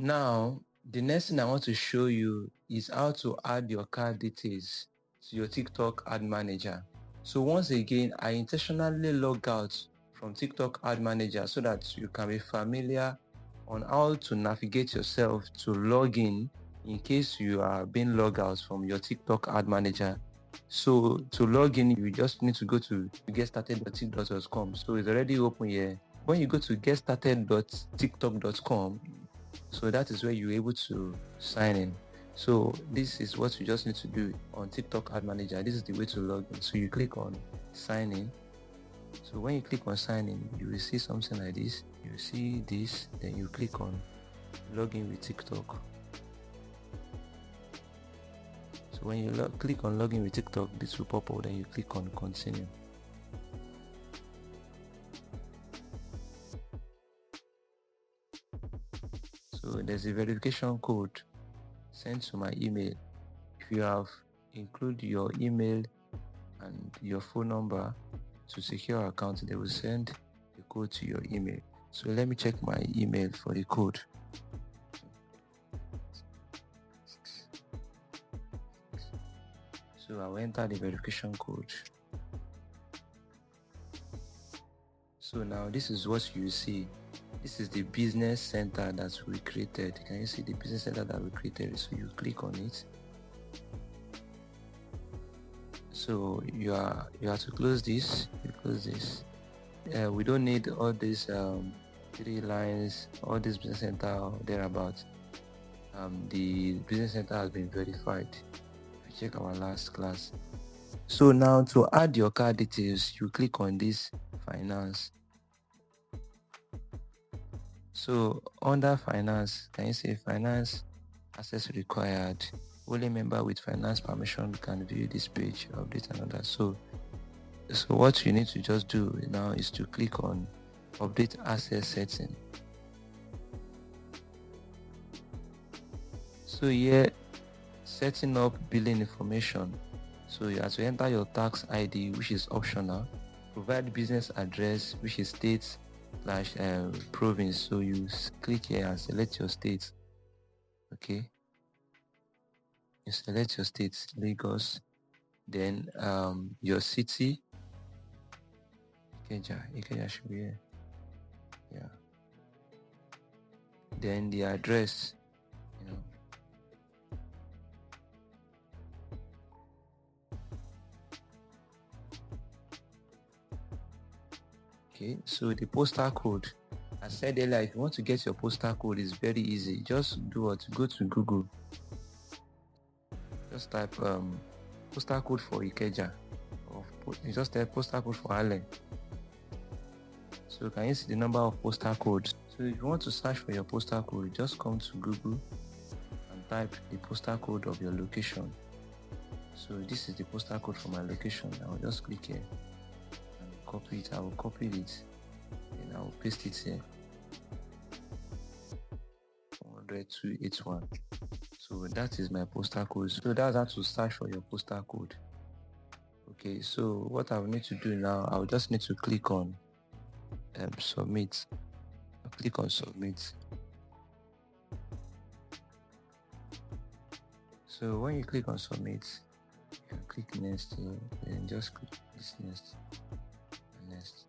Now, the next thing I want to show you is how to add your card details to your TikTok ad manager. So once again, I intentionally log out from TikTok ad manager so that you can be familiar on how to navigate yourself to log in case you are being logged out from your TikTok ad manager. So to log in, you just need to go to getstarted.tiktok.com. So it's already open here. When you go to getstarted.tiktok.com, so that is where you're able to sign in. So this is what you just need to do on TikTok ad manager. This is the way to log in. So you click on sign in. So when you click on sign in, you will see something like this. You see this, then you click on login with TikTok. So when you click on login with TikTok, this will pop up, then you click on continue. So there's a verification code sent to my email. If you have include your email and your phone number to secure your account, they will send the code to your email. So let me check my email for the code. So I will enter the verification code. So now this is what you see. This is the business center that we created. Can you see the business center that we created? So you click on it. So you have to close this. You close this. We don't need all these 3 lines, all this business center or thereabout. The business center has been verified. If you check our last class. So now to add your card details, you click on this finance. So under finance, can you say finance access required? Only member with finance permission can view this page, update another. So what you need to just do now is to click on update access setting. So here, setting up billing information. So you have to enter your tax ID, which is optional. Provide business address, which is state/province. So you click here and select your state. Okay. You select your state, Lagos. Then your city. Ikeja should be here. Yeah. Then the address. Okay, so the postal code, I said earlier, if you want to get your postal code, it's very easy. Just do what? Go to Google. Just type postal code for Ikeja, or you just type postal code for Allen. So can you see the number of postal codes? So if you want to search for your postal code, just come to Google and type the postal code of your location. So this is the postal code for my location. I will just click here and copy it. I will copy it and I will paste it here. 40281. So that is my postal code. So that's how to search for your postal code. Okay, so what I will need to do now, I will just need to click on submit. I'll click on submit. So when you click on submit, you can click next here, and just click this next and next.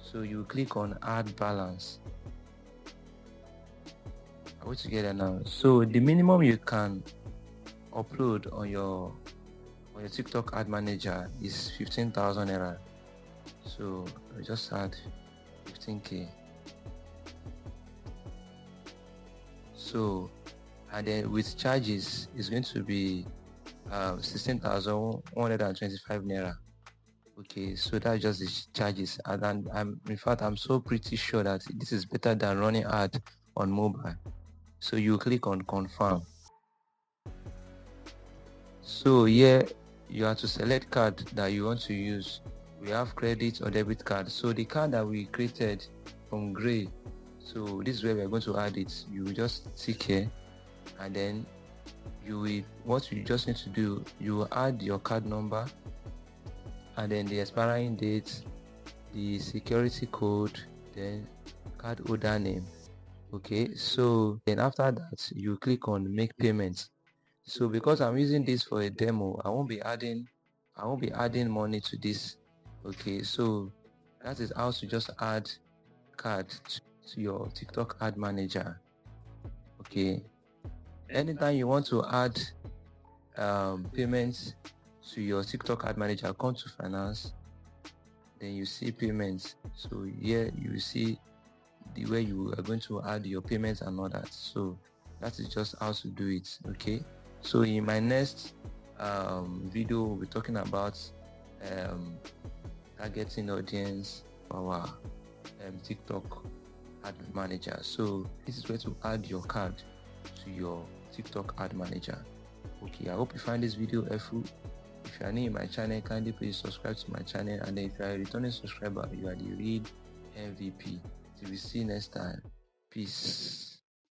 So you click on add balance. Are we together now? So the minimum you can upload on your TikTok ad manager is 15,000 naira. So I just add 15k. So and then with charges is going to be 16,125 naira. Okay, so that's just the charges, and I'm so pretty sure that this is better than running ad on mobile. So you click on confirm. So here you have to select card that you want to use. We have credit or debit card. So the card that we created from gray, so this is where we're going to add it. You will just tick here, and then what you just need to do, you will add your card number, and then the expiring date, the security code, then card holder name. Okay, so then after that you click on make payments. So because I'm using this for a demo, I won't be adding money to this. Okay, so that is how to just add card to your TikTok ad manager. Okay, anytime you want to add payments to your TikTok ad manager, come to finance, then you see payments. So here you see the way you are going to add your payments and all that. So that is just how to do it. Okay, so in my next video we'll be talking about targeting audience for our TikTok ad manager. So this is where to add your card to your TikTok ad manager. Okay, I hope you find this video helpful. If you are new in my channel, kindly please subscribe to my channel, and then if you are a returning subscriber, you are the real MVP. Till we see you next time. Peace.